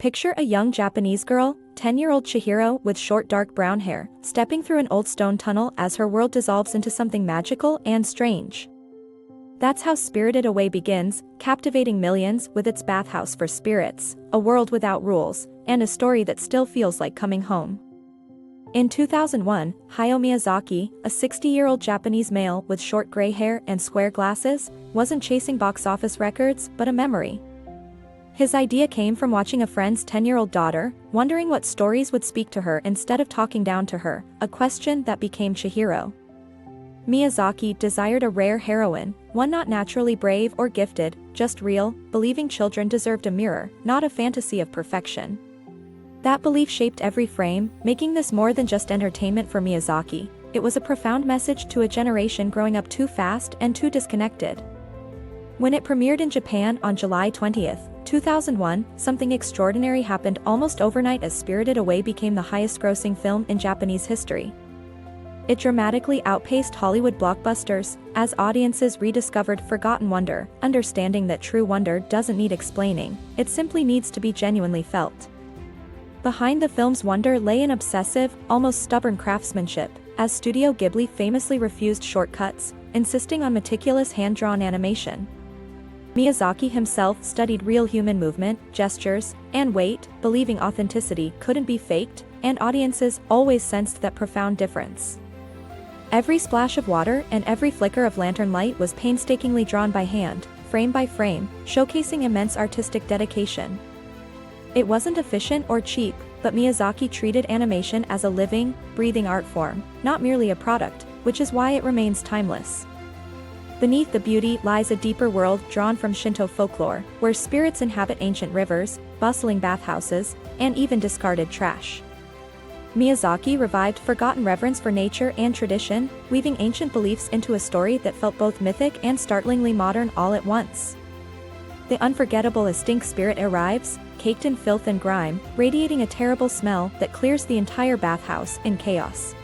Picture a young Japanese girl, 10-year-old Chihiro with short dark brown hair, stepping through an old stone tunnel as her world dissolves into something magical and strange. That's how Spirited Away begins, captivating millions with its bathhouse for spirits, a world without rules, and a story that still feels like coming home. In 2001, Hayao Miyazaki, a 60-year-old Japanese male with short gray hair and square glasses, wasn't chasing box office records but a memory. His idea came from watching a friend's 10-year-old daughter, wondering what stories would speak to her instead of talking down to her, a question that became Chihiro. Miyazaki desired a rare heroine, one not naturally brave or gifted, just real, believing children deserved a mirror, not a fantasy of perfection. That belief shaped every frame, making this more than just entertainment for Miyazaki. It was a profound message to a generation growing up too fast and too disconnected. When it premiered in Japan on July 20, 2001, something extraordinary happened almost overnight as Spirited Away became the highest-grossing film in Japanese history. It dramatically outpaced Hollywood blockbusters, as audiences rediscovered forgotten wonder, understanding that true wonder doesn't need explaining, it simply needs to be genuinely felt. Behind the film's wonder lay an obsessive, almost stubborn craftsmanship, as Studio Ghibli famously refused shortcuts, insisting on meticulous hand-drawn animation. Miyazaki himself studied real human movement, gestures, and weight, believing authenticity couldn't be faked, and audiences always sensed that profound difference. Every splash of water and every flicker of lantern light was painstakingly drawn by hand, frame by frame, showcasing immense artistic dedication. It wasn't efficient or cheap, but Miyazaki treated animation as a living, breathing art form, not merely a product, which is why it remains timeless. Beneath the beauty lies a deeper world drawn from Shinto folklore, where spirits inhabit ancient rivers, bustling bathhouses, and even discarded trash. Miyazaki revived forgotten reverence for nature and tradition, weaving ancient beliefs into a story that felt both mythic and startlingly modern all at once. The unforgettable A Stink Spirit arrives, caked in filth and grime, radiating a terrible smell that clears the entire bathhouse in chaos.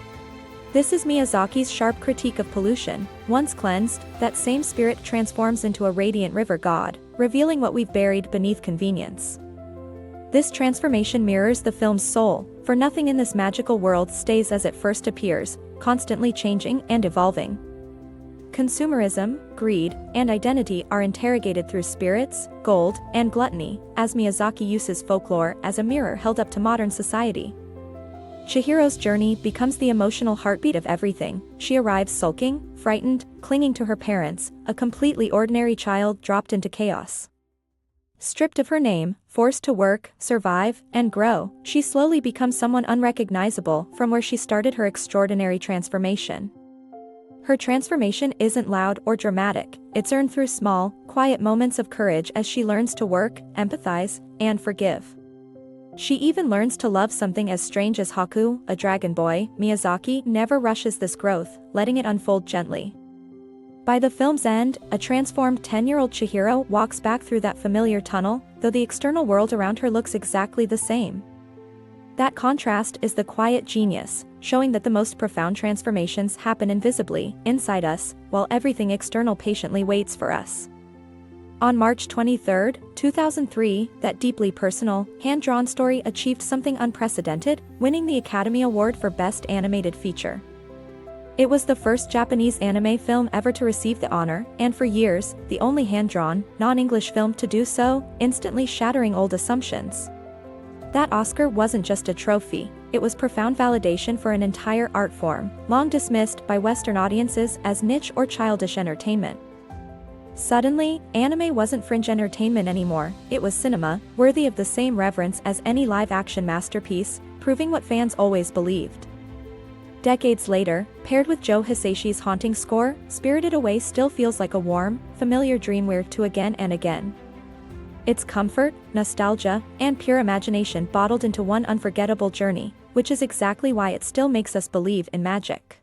This is Miyazaki's sharp critique of pollution. Once cleansed, that same spirit transforms into a radiant river god, revealing what we've buried beneath convenience. This transformation mirrors the film's soul, for nothing in this magical world stays as it first appears, constantly changing and evolving. Consumerism, greed, and identity are interrogated through spirits, gold, and gluttony, as Miyazaki uses folklore as a mirror held up to modern society. Chihiro's journey becomes the emotional heartbeat of everything. She arrives sulking, frightened, clinging to her parents, a completely ordinary child dropped into chaos. Stripped of her name, forced to work, survive, and grow, she slowly becomes someone unrecognizable from where she started her extraordinary transformation. Her transformation isn't loud or dramatic, it's earned through small, quiet moments of courage as she learns to work, empathize, and forgive. She even learns to love something as strange as Haku, a dragon boy. Miyazaki never rushes this growth, letting it unfold gently. By the film's end, a transformed 10-year-old Chihiro walks back through that familiar tunnel, though the external world around her looks exactly the same. That contrast is the quiet genius, showing that the most profound transformations happen invisibly, inside us, while everything external patiently waits for us. On March 23, 2003, that deeply personal, hand-drawn story achieved something unprecedented, winning the Academy Award for Best Animated Feature. It was the first Japanese anime film ever to receive the honor, and for years, the only hand-drawn, non-English film to do so, instantly shattering old assumptions. That Oscar wasn't just a trophy, it was profound validation for an entire art form, long dismissed by Western audiences as niche or childish entertainment. Suddenly, anime wasn't fringe entertainment anymore, it was cinema, worthy of the same reverence as any live-action masterpiece, proving what fans always believed. Decades later, paired with Joe Hisaishi's haunting score, Spirited Away still feels like a warm, familiar dream we're to again and again. It's comfort, nostalgia, and pure imagination bottled into one unforgettable journey, which is exactly why it still makes us believe in magic.